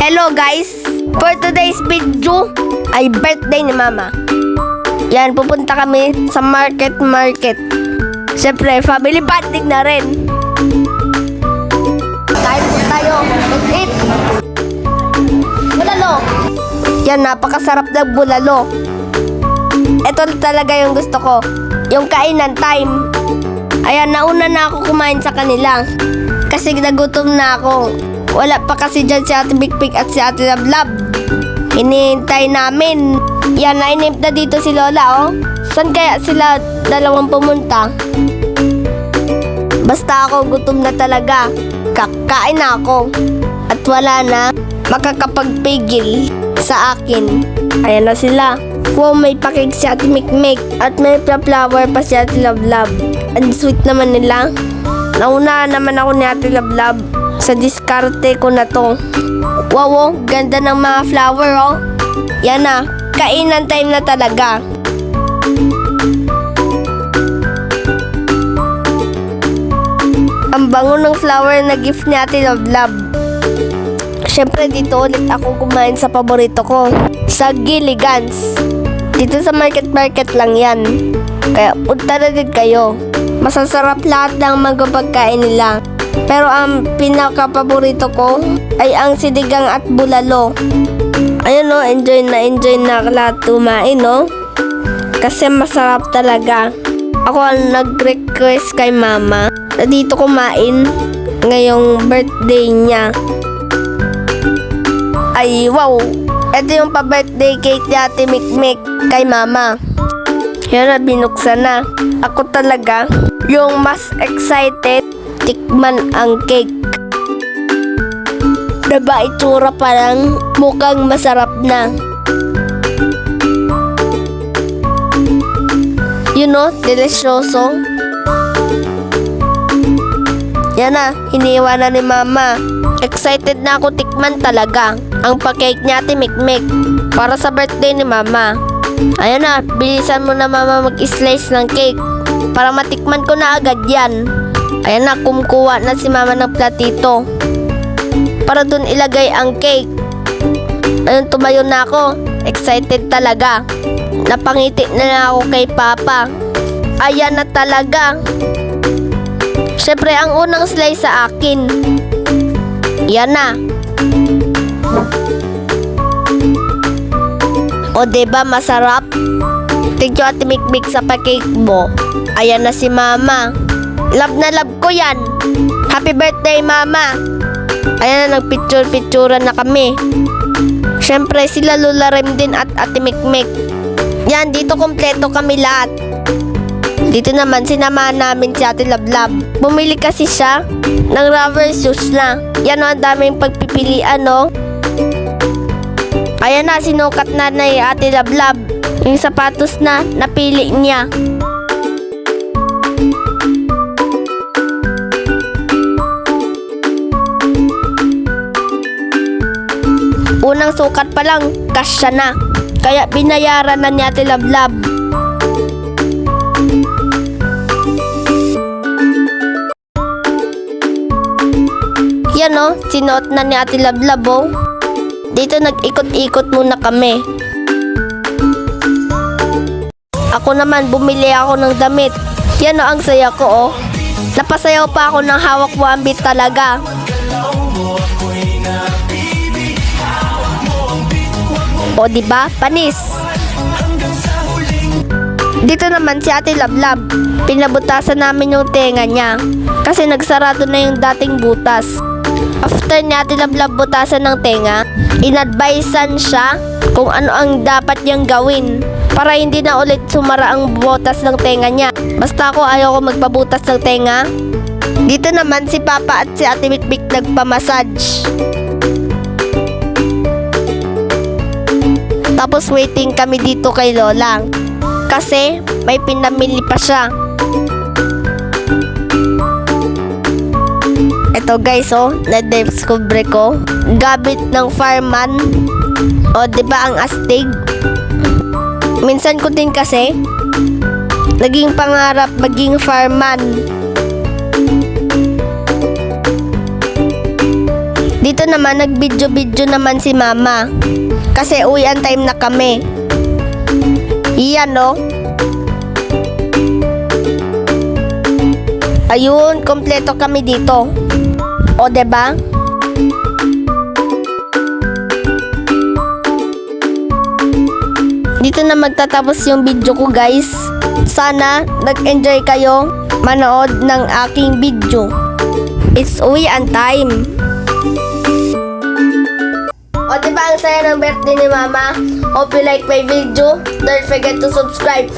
Hello guys! For today's video ay birthday ni Mama. Yan, pupunta kami sa market. Siyempre, family bonding na rin. Kain po tayo. Let's eat! Bulalo! Yan, napakasarap ng bulalo. Ito talaga yung gusto ko. Yung kainan time. Ayan, nauna na ako kumain sa kanila. Kasi nagutom na ako. Wala pa kasi dyan si Ate Bigpig at si Ate Lablab. Hinihintay namin. Yan, nainip na dito si Lola, oh. Saan kaya sila dalawang pumunta? Basta ako gutom na talaga. Kakain na ako. At wala na makakapagpigil sa akin. Ayan na sila. Wow, may pakik si Ate Mikmik. At may flower pa si Ate Lablab. Ang sweet naman nila. Nauna naman ako ni Ate Lablab. Sa diskarte ko na to. Wow, oh, ganda ng mga flower, oh. Yan na, kainan time na talaga. Ang bango ng flower na gift ni Ate Lablab. Siyempre dito ulit ako kumain sa paborito ko, sa Gilligan's. Dito sa market lang yan. Kaya punta na din kayo. Masasarap lahat ng mga pagkain nila. Pero ang pinaka-paborito ko ay ang sinigang at bulalo. Ayun, no, enjoy na lahat kumain, no? Kasi masarap talaga. Ako ang nag-request kay Mama na dito kumain ngayong birthday niya. Ay, wow! Ito yung pa-birthday cake ni Ate Mikmik kay Mama. Yan na, binuksan na. Ako talaga yung mas excited tikman ang cake. Diba itsura pa lang mukhang masarap na. You know, delisyoso. Yan na, hiniwa na ni Mama. Excited na ako tikman talaga ang pa-cake niya Ate Mikmik para sa birthday ni Mama. Ayan na, bilisan mo na Mama mag-slice ng cake para matikman ko na agad yan. Ayan na, kumukuha na si Mama ng platito para dun ilagay ang cake. Ayun, tumayo na ako. Excited talaga. Napangiti na ako kay Papa. Ayan na talaga. Siyempre, ang unang slice sa akin. Yan na. O, diba masarap? Thank you Ate Mikmik sa pa-cake mo. Ayan na si Mama. Love na love ko yan. Happy birthday, Mama. Ayan na, nagpicture-picturean na kami. Siyempre, sila Lola Rem din at Ate Mikmik. Yan, dito kompleto kami lahat. Dito naman, sinamahan namin si Ate Lablab. Bumili kasi siya ng rubber shoes na. Yan o, ang daming pagpipilian, no? Ayan na, sinukat na ni Ate Lablab yung sapatos na napili niya. Unang sukat pa lang, kasya na. Kaya binayaran na ni Ate Lablab. Yan o, sinuot na ni Ate Lablab, oh. Dito nag-ikot-ikot muna kami. Ako naman, bumili ako ng damit. Yan o, ang saya ko, oh. Napasayaw pa ako ng hawak wambit talaga. O, diba? Panis. Dito naman si Ate Lablab. Pinabutasan namin yung tenga niya. Kasi nagsarado na yung dating butas. After ni Ate Lablab butasan ng tenga, inadvisean siya kung ano ang dapat niyang gawin para hindi na ulit sumara ang butas ng tenga niya. Basta ako ayaw ko magpabutas ng tenga. Dito naman si Papa at si Ate Mikmik nagpamassage. Tapos waiting kami dito kay Lola. Kasi may pinamili pa siya. Ito guys, oh, na-discover ko. Gamit ng fireman. O, diba ang astig? Minsan ko din kasi naging pangarap maging fireman. Dito naman, nag-video naman si mama. Kasi uwian time na kami. Iyan, no? Ayun, kompleto kami dito. O, diba? Dito na magtatapos yung video ko, guys. Sana nag-enjoy kayo manood ng aking video. It's uwian time. O, diba ang saya ng birthday ni mama? Hope you like my video. Don't forget to subscribe.